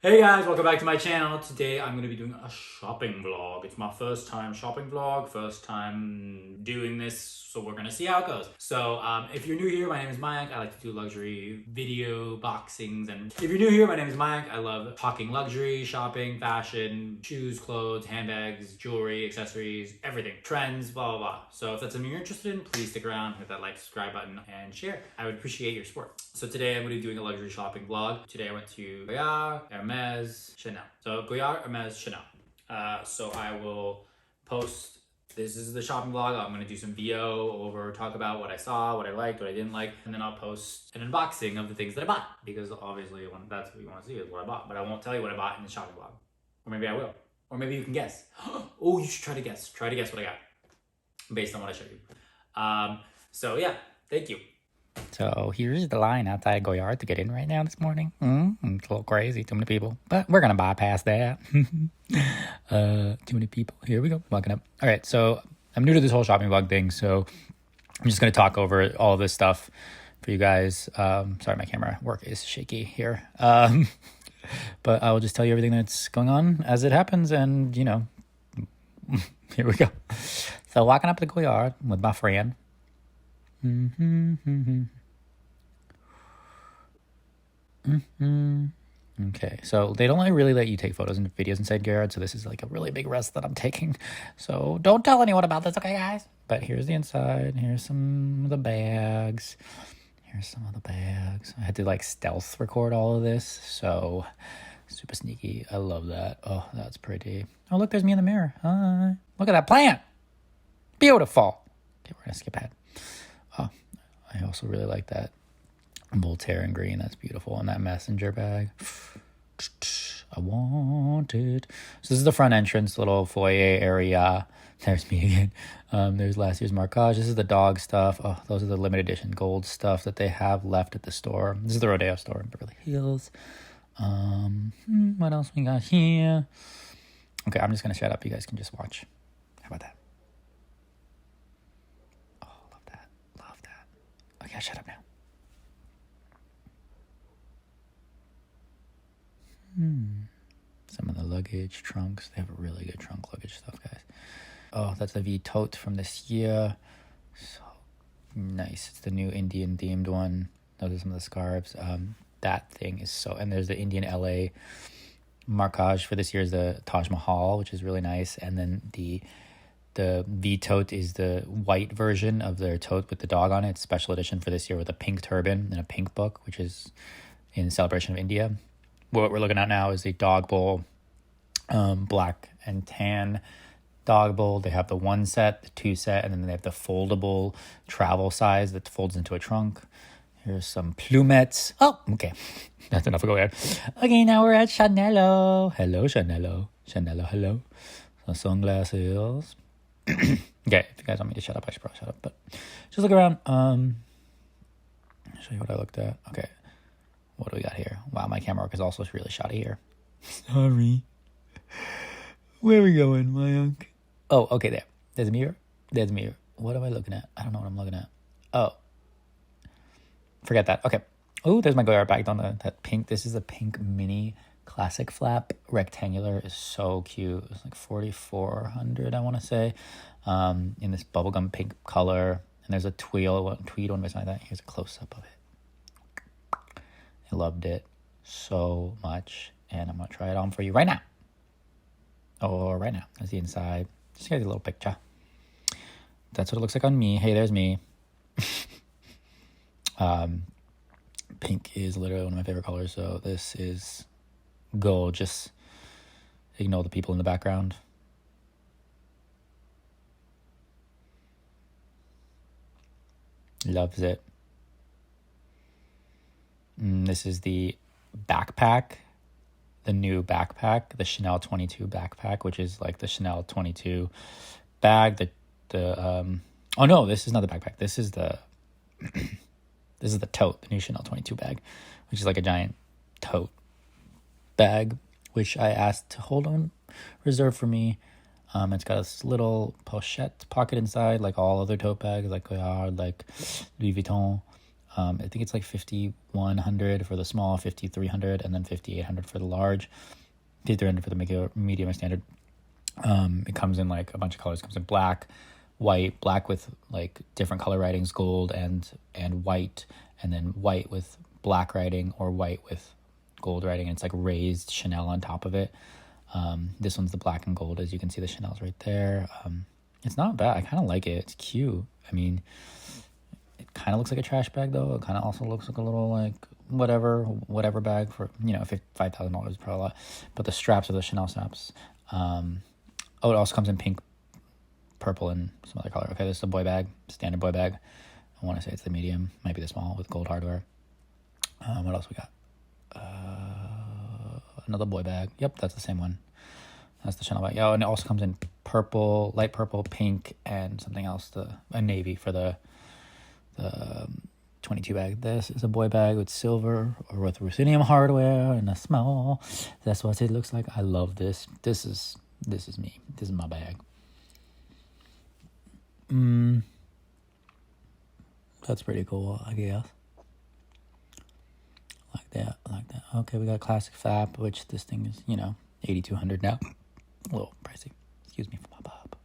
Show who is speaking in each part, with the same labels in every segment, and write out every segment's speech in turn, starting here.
Speaker 1: Hey guys, welcome back to my channel. Today I'm going to be doing a shopping vlog. It's my first time shopping vlog, first time doing this, so we're going to see how it goes. So if you're new here, my name is Mayank. I like to do luxury video boxings, and if you're new here, my name is Mayank. I love talking luxury, shopping, fashion, shoes, clothes, handbags, jewelry, accessories, everything, trends, blah, blah, blah. So if that's something you're interested in, please stick around, hit that like, subscribe button, and share. I would appreciate your support. So today I'm going to be doing a luxury shopping vlog. Today I went to Goyard, Hermes, Chanel. So Goyard, Hermes, Chanel. So I will post, this is the shopping vlog. I'm going to do some VO over, talk about what I saw, what I liked, what I didn't like. And then I'll post an unboxing of the things that I bought. Because obviously that's what you want to see is what I bought. But I won't tell you what I bought in the shopping vlog. Or maybe I will. Or maybe you can guess. Oh, you should try to guess. Try to guess what I got based on what I showed you. So yeah, thank you. So here's the line outside Goyard to get in right now this morning. It's a little crazy, too many people, but we're gonna bypass that. Too many people. Here we go, walking up. All right, so I'm new to this whole shopping vlog thing, so I'm just gonna talk over all this stuff for you guys. Sorry, my camera work is shaky here. But I will just tell you everything that's going on as it happens, and you know, here we go. So walking up to Goyard with my friend. Okay, so they don't really let you take photos and videos inside Goyard, so this is like a really big risk that I'm taking. So don't tell anyone about this, okay, guys? But here's the inside. Here's some of the bags. Here's some of the bags. I had to like stealth record all of this, so super sneaky. I love that. Oh, that's pretty. Oh, look, there's me in the mirror. Hi. Look at that plant. Beautiful. Okay, we're gonna skip ahead. I also really like that Voltaire in green. That's beautiful. And that messenger bag. I want it. So this is the front entrance, little foyer area. There's me again. There's last year's marquage. This is the dog stuff. Oh, those are the limited edition gold stuff that they have left at the store. This is the Rodeo store in Beverly Hills. What else we got here? Okay, I'm just going to shut up. You guys can just watch. How about that? Okay, shut up now. Some of the luggage, trunks. They have a really good trunk luggage stuff, guys. Oh, that's the V tote from this year. So nice. It's the new Indian themed one. Those are some of the scarves. That thing is so... And there's the Indian LA marquage for this year is the Taj Mahal, which is really nice. And then the V tote is the white version of their tote with the dog on it. It's special edition for this year with a pink turban and a pink book, which is in celebration of India. What we're looking at now is the dog bowl, black and tan dog bowl. They have the one set, the two set, and then they have the foldable travel size that folds into a trunk. Here's some plumettes. Oh, okay. That's enough of Goyard. Okay, now we're at Chanello. Hello, Chanello. Chanello, hello. Some sunglasses. Okay, if you guys want me to shut up, I should probably shut up, but just look around. I'll show you what I looked at. Okay, what do we got here? Wow, my camera work is also really shoddy here. Sorry. Where are we going, Mayank? Oh, okay, there. There's a mirror. There's a mirror. What am I looking at? I don't know what I'm looking at. Oh. Forget that. Okay. Oh, there's my Goyard bag on that pink. This is a pink mini classic flap. Rectangular is so cute. It's like $4,400, I want to say. In this bubblegum pink color. And there's a tweed one beside that. Here's a close-up of it. I loved it so much. And I'm going to try it on for you right now. Oh, right now. That's the inside. Just get a little picture. That's what it looks like on me. Hey, there's me. Pink is literally one of my favorite colors. So this is gorgeous. Ignore the people in the background. Loves it. This is the backpack, the new backpack, the Chanel 22 backpack, which is like the Chanel 22 bag. Oh no, this is not the backpack. This is the this is the tote, the new Chanel 22 bag, which is like a giant tote bag, which I asked to hold on reserve for me. It's got this little pochette pocket inside, like all other tote bags, like Goyard, like Louis Vuitton. I think it's like 5,100 for the small, 5,300, and then 5,800 for the large, 5,300 for the medium and standard. It comes in like a bunch of colors. It comes in black, white, black with like different color writings, gold and white, and then white with black writing or white with gold writing. And it's like raised Chanel on top of it. This one's the black and gold, as you can see the Chanel's right there. It's not bad. I kind of like it. It's cute. I mean, it kind of looks like a trash bag though. It kind of also looks like a little like whatever bag for, you know, $5,000 is probably a lot. But the straps are the Chanel straps. Oh, it also comes in pink, purple, and some other color. Okay, this is a boy bag, standard boy bag. I want to say it's the medium, might be the small with gold hardware. What else we got? Another boy bag. Yep, that's the same one. That's the Chanel bag. Oh, and it also comes in purple, light purple, pink, and something else, a navy for the 22 bag. This is a boy bag with silver or with ruthenium hardware and a small. That's what it looks like. I love this. This is me. This is my bag. That's pretty cool, I guess. Like that. Okay, we got classic FAP, which this thing is, you know, 8,200 now. A little pricey. Excuse me for my pop.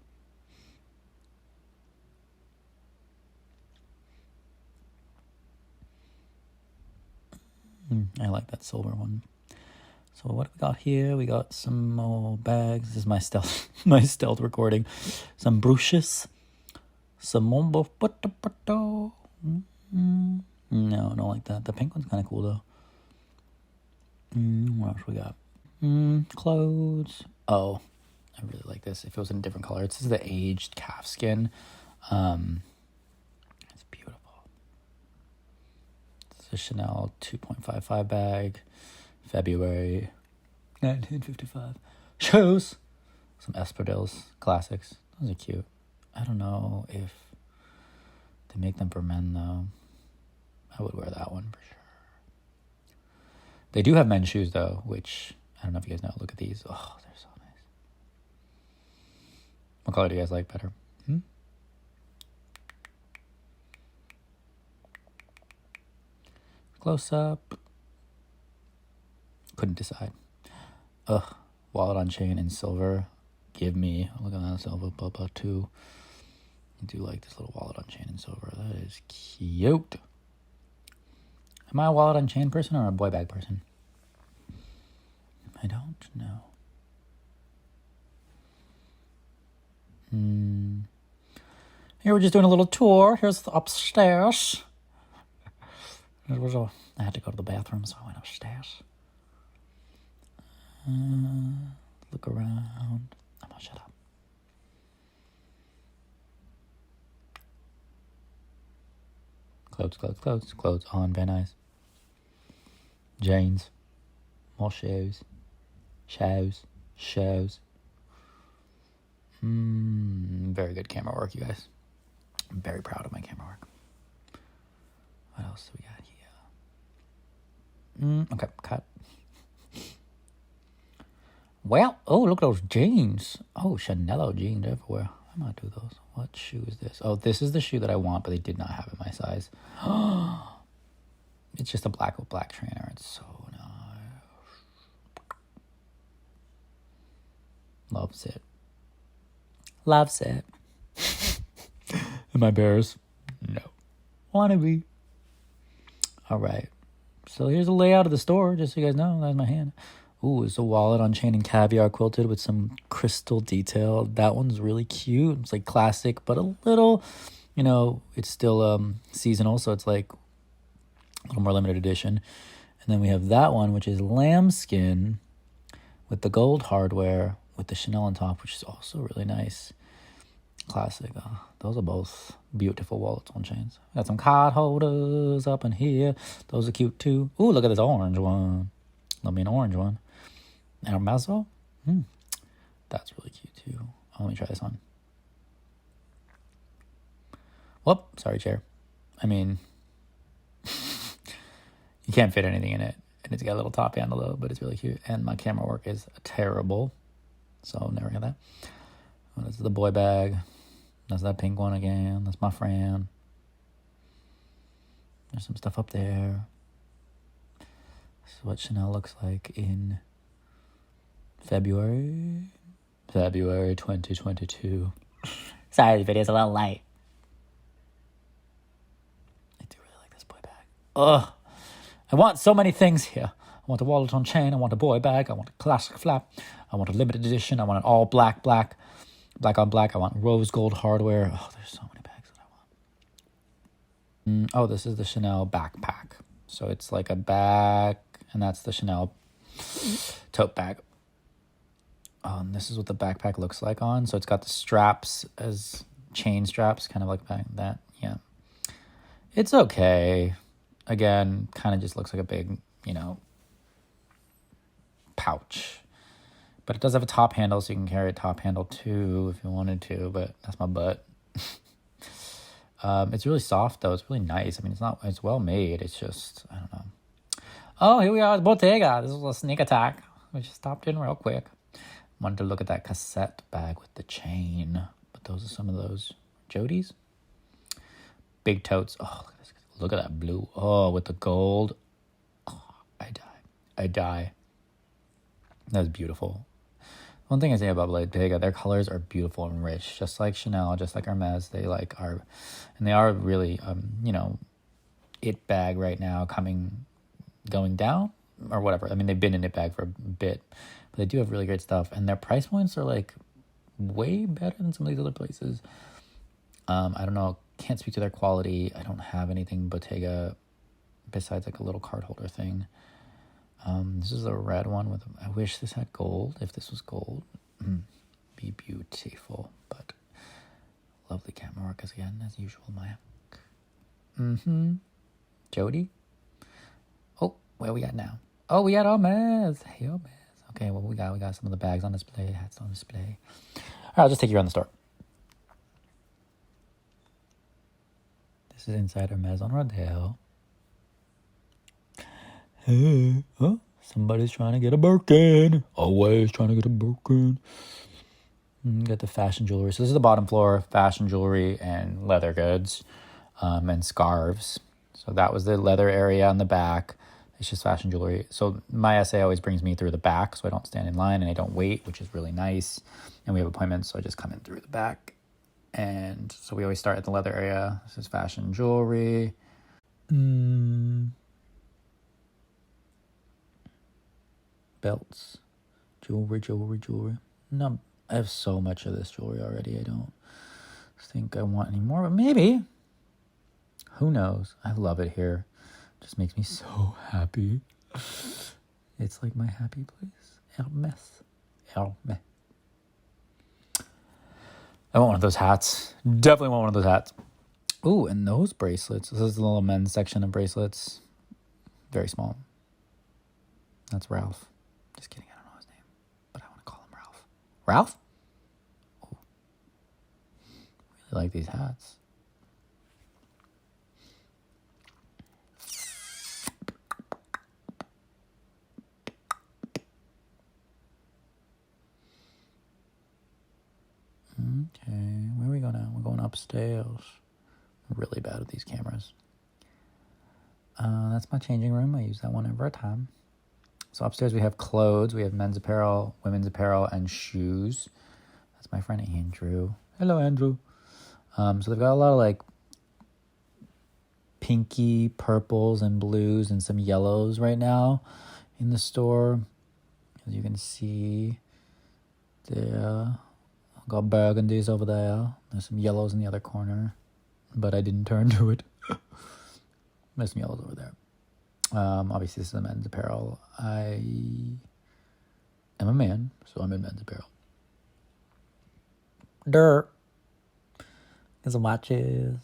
Speaker 1: I like that silver one. So what do we got here? We got some more bags. This is my stealth recording. Some brooches. Some mombo. No, I don't like that. The pink one's kind of cool though. What else we got? Clothes. Oh, I really like this. If it was in a different color. This is the aged calf skin. It's beautiful. It's a Chanel 2.55 bag. February 1955. Shoes. Some Espadrilles classics. Those are cute. I don't know if they make them for men though. I would wear that one for sure. They do have men's shoes though, which I don't know if you guys know. Look at these. Oh, they're so nice. What color do you guys like better? Close up. Couldn't decide. Wallet on chain in silver. Give me. Look at that silver Bubba too. I do like this little wallet on chain in silver. That is cute. Am I a wallet on chain person or a boy bag person? I don't know. Here we're just doing a little tour. Here's the upstairs. I had to go to the bathroom, so I went upstairs. Look around. I'm gonna shut up. Clothes on, very nice. Jeans. More shoes. Very good camera work, you guys. I'm very proud of my camera work. What else do we got here? Okay, cut. Well, oh, look at those jeans. Oh, Chanel jeans everywhere. I might do those. What shoe is this? Oh, this is the shoe that I want, but they did not have it my size. It's just a black with black trainer. It's so nice. Loves it. Am I bears? No. Wanna be. All right. So here's the layout of the store, just so you guys know. That's my hand. Ooh, it's a wallet on chain and caviar quilted with some crystal detail. That one's really cute. It's like classic, but a little, you know, it's still seasonal, so it's like a little more limited edition. And then we have that one, which is lambskin with the gold hardware with the Chanel on top, which is also really nice. Classic. Those are both beautiful wallets on chains. Got some card holders up in here. Those are cute too. Ooh, look at this orange one. Love me an orange one. Hermès. That's really cute too. Let me try this on. Whoop, sorry, chair. I mean, you can't fit anything in it. And it's got a little top handle though, but it's really cute. And my camera work is terrible. So never got that. Oh, this is the boy bag. That's that pink one again. That's my friend. There's some stuff up there. This is what Chanel looks like in February 2022. Sorry, the video's a little light. I do really like this boy bag. Ugh. I want so many things here. I want a wallet on chain. I want a boy bag. I want a classic flap. I want a limited edition. I want an all black on black. I want rose gold hardware. Oh, there's so many bags that I want. Oh, this is the Chanel backpack. So it's like a bag, and that's the Chanel tote bag. And this is what the backpack looks like on. So it's got the straps as chain straps, kind of like that. Yeah. It's okay. Again, kind of just looks like a big, pouch. But it does have a top handle, so you can carry a top handle too if you wanted to, but that's my butt. It's really soft though. It's really nice. I mean, it's well made. It's just, I don't know. Oh, here we are at Bottega. This was a sneak attack. We just stopped in real quick. Wanted to look at that cassette bag with the chain. But those are some of those Jodies. Big totes. Oh, look at this. Look at that blue. Oh, with the gold. Oh, I die. That was beautiful. One thing I say about Bottega, their colors are beautiful and rich, just like Chanel, just like Hermes. They are really, it bag right now going down or whatever. I mean, they've been in it bag for a bit, but they do have really great stuff, and their price points are like way better than some of these other places. I don't know. Can't speak to their quality. I don't have anything Bottega besides like a little card holder thing. This is a red one I wish this had gold. If this was gold, be beautiful. But lovely camera work again, as usual, Maya. Jody. Oh, where we at now? Oh, we at Hermes. Hey, Hermes. Okay, what we got? We got some of the bags on display, hats on display. All right, I'll just take you around the store. This is inside Hermes on Rodeo. Hey, somebody's trying to get a Birkin. Always trying to get a Birkin. Got the fashion jewelry. So this is the bottom floor, fashion jewelry and leather goods, and scarves. So that was the leather area on the back. It's just fashion jewelry. So my SA always brings me through the back, so I don't stand in line and I don't wait, which is really nice. And we have appointments, so I just come in through the back. And so we always start at the leather area. This is fashion jewelry. Belts, jewelry. No, I have so much of this jewelry already. I don't think I want any more, but maybe. Who knows? I love it here. Just makes me so happy. It's like my happy place. Hermes. I want one of those hats. Definitely want one of those hats. Ooh, and those bracelets. This is the little men's section of bracelets. Very small. That's Ralph. Just kidding, I don't know his name, but I want to call him Ralph. Ralph? Ooh. Really like these hats. Okay, where are we going now? We're going upstairs. I'm really bad at these cameras. That's my changing room. I use that one every time. So upstairs we have clothes. We have men's apparel, women's apparel, and shoes. That's my friend Andrew. Hello, Andrew. So they've got a lot of like pinky purples and blues and some yellows right now in the store. As you can see there. I've got burgundies over there. There's some yellows in the other corner, but I didn't turn to it. There's some yellows over there. Obviously, this is the men's apparel. I am a man, so I'm in men's apparel. Dirt. Get some watches.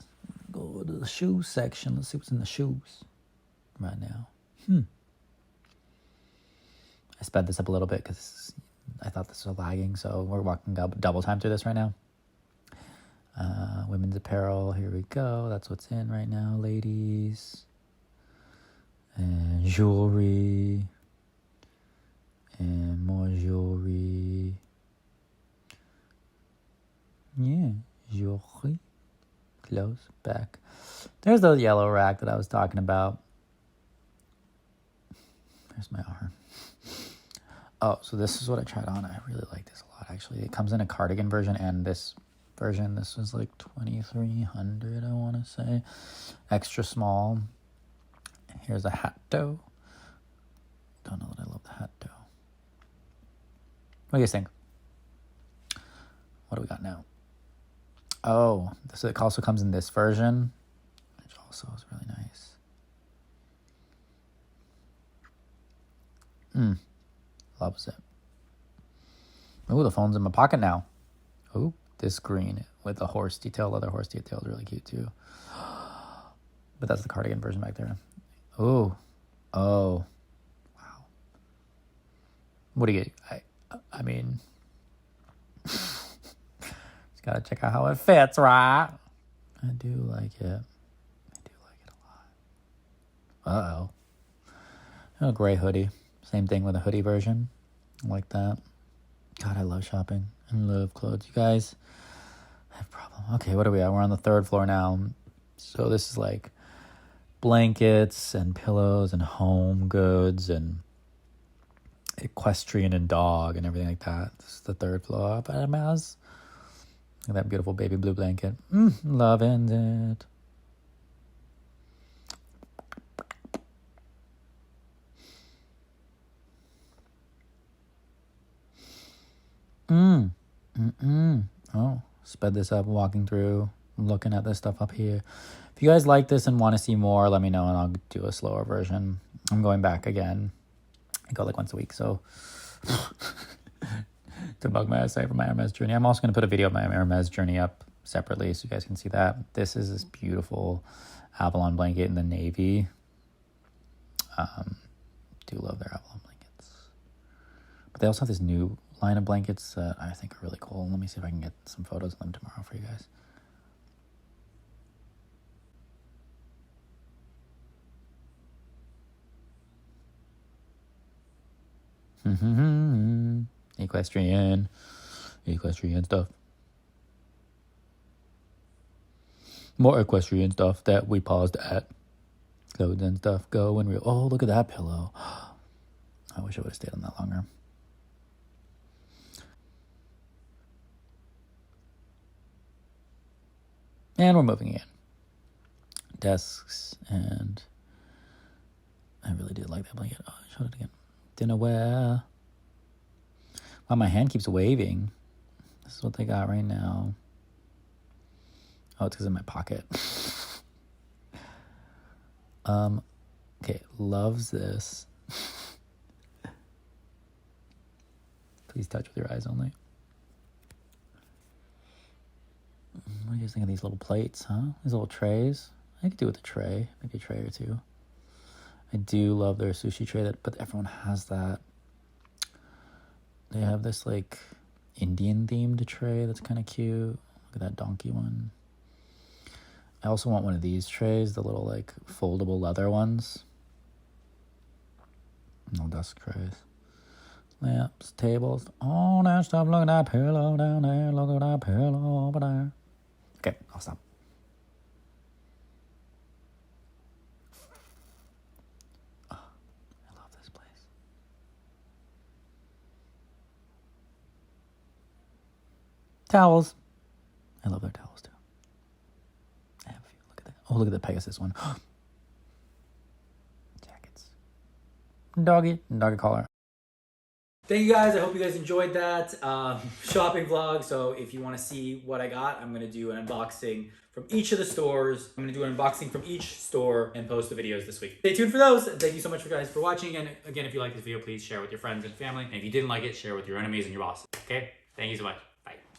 Speaker 1: Go to the shoe section. Let's see what's in the shoes right now. I sped this up a little bit because I thought this was lagging, so we're walking double time through this right now. Women's apparel. Here we go. That's what's in right now, ladies. And jewelry, and more jewelry. Yeah, jewelry. Close, back. There's the yellow rack that I was talking about. There's my arm. Oh, so this is what I tried on. I really like this a lot, actually. It comes in a cardigan version and this version. This was like 2,300, I want to say. Extra small. Here's a hat dough. Don't know that I love the hat dough. What do you guys think? What do we got now? Oh, so it also comes in this version, which also is really nice. Loves it. Ooh, the phone's in my pocket now. Ooh, this green with the horse detail, leather horse detail is really cute too. But that's the cardigan version back there. Ooh, oh, wow. What do you get? I mean, just gotta check out how it fits, right? I do like it. I do like it a lot. Uh-oh. A gray hoodie. Same thing with a hoodie version. I like that. God, I love shopping. I love clothes. You guys, I have a problem. Okay, what are we at? We're on the 3rd floor now. So this is like blankets and pillows and home goods and equestrian and dog and everything like that. This is the 3rd floor of Hermès. Look at that beautiful baby blue blanket. Loving it. Oh, sped this up, walking through, looking at this stuff up here. If you guys like this and want to see more, let me know and I'll do a slower version. I'm going back again. I go like once a week, so to bug my essay for my Hermes journey. I'm also going to put a video of my Hermes journey up separately so you guys can see that. This is this beautiful Avalon blanket in the navy. Do love their Avalon blankets. But they also have this new line of blankets that I think are really cool. Let me see if I can get some photos of them tomorrow for you guys. Equestrian stuff. More equestrian stuff that we paused at. Clothes and stuff go when we. Oh, look at that pillow. I wish I would have stayed on that longer. And we're moving in. Desks and I really did like that blanket. Oh, I showed it again. Dinnerware. Wow, my hand keeps waving. This is what they got right now. Oh, it's because in my pocket. Okay, loves this. Please touch with your eyes only. What do you guys think of these little plates, huh? These little trays. I could do with a tray, maybe a tray or two. I do love their sushi tray, but everyone has that. They have this like Indian themed tray that's kind of cute. Look at that donkey one. I also want one of these trays, the little like foldable leather ones. No desk trays. Lamps, tables, all that stuff. Look at that pillow down there. Look at that pillow over there. Okay, I'll stop. Oh, I love this place. Towels. I love their towels too. I have a few. Look at that. Oh, look at the Pegasus one. Jackets. Doggy collar. Thank you guys. I hope you guys enjoyed that shopping vlog. So if you want to see what I got, I'm going to do an unboxing from each of the stores. I'm going to do an unboxing from each store and post the videos this week. Stay tuned for those. And thank you so much guys for watching. And again, if you like this video, please share with your friends and family. And if you didn't like it, share with your enemies and your bosses. Okay? Thank you so much.